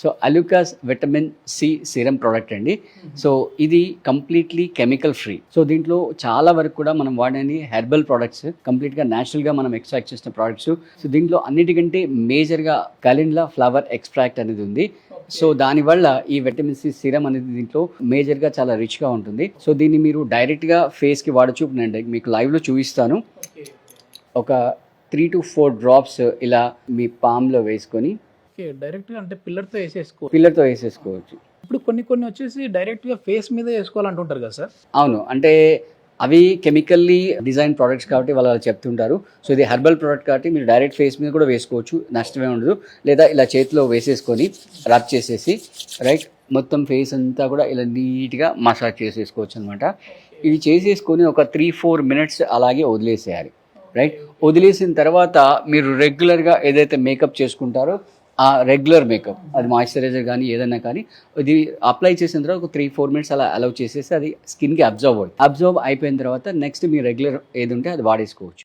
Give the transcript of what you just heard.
So Alukkas vitamin C serum product అండి. So ఇది completely chemical free. So దీంట్లో చాలా వరకు కూడా మనం వాడని హెర్బల్ ప్రోడక్ట్స్, కంప్లీట్గా న్యాచురల్గా మనం ఎక్స్ట్రాక్ట్ చేసిన ప్రోడక్ట్స్. సో దీంట్లో అన్నిటికంటే మేజర్గా కలిండ్లా ఫ్లవర్ ఎక్స్ట్రాక్ట్ అనేది ఉంది. సో దానివల్ల ఈ విటమిన్ సి సీరం అనేది దీంట్లో మేజర్గా చాలా రిచ్గా ఉంటుంది. సో దీన్ని మీరు డైరెక్ట్గా ఫేస్కి వాడచ్చు. నేను మీకు లైవ్లో చూపిస్తాను. ఒక 3 to 4 డ్రాప్స్ ఇలా మీ పామ్లో వేసుకొని డైరెక్ట్గా అంటే పిల్లర్తో వేసేసుకోవచ్చు. ఇప్పుడు కొన్ని వచ్చేసి డైరెక్ట్గా ఫేస్ మీద వేసుకోవాలంటుంటారు కదా సార్? అవును, అంటే అవి కెమికల్లీ డిజైన్ ప్రోడక్ట్స్ కాబట్టి వాళ్ళు చెప్తుంటారు. సో ఇది హెర్బల్ ప్రోడక్ట్ కాబట్టి మీరు డైరెక్ట్ ఫేస్ మీద కూడా వేసుకోవచ్చు, నష్టమే ఉండదు. లేదా ఇలా చేతిలో వేసేసుకొని రబ్ చేసేసి రైట్ మొత్తం ఫేస్ అంతా కూడా ఇలా నీట్గా మసాజ్ చేసేసుకోవచ్చు అనమాట. ఇది చేసేసుకొని ఒక 3-4 మినిట్స్ అలాగే వదిలేసేయాలి. రైట్, వదిలేసిన తర్వాత మీరు రెగ్యులర్గా ఏదైతే మేకప్ చేసుకుంటారో ఆ రెగ్యులర్ మేకప్, అది మాయిశ్చరైజర్ కానీ ఏదైనా కానీ, ఇది అప్లై చేసిన తర్వాత ఒక 3-4 మినిట్స్ అలా అలౌ చేసేసి అది స్కిన్కి అబ్జర్వ్ అయిపోయిన తర్వాత నెక్స్ట్ మీ రెగ్యులర్ ఏది ఉంటే అది వాడేసుకోవచ్చు.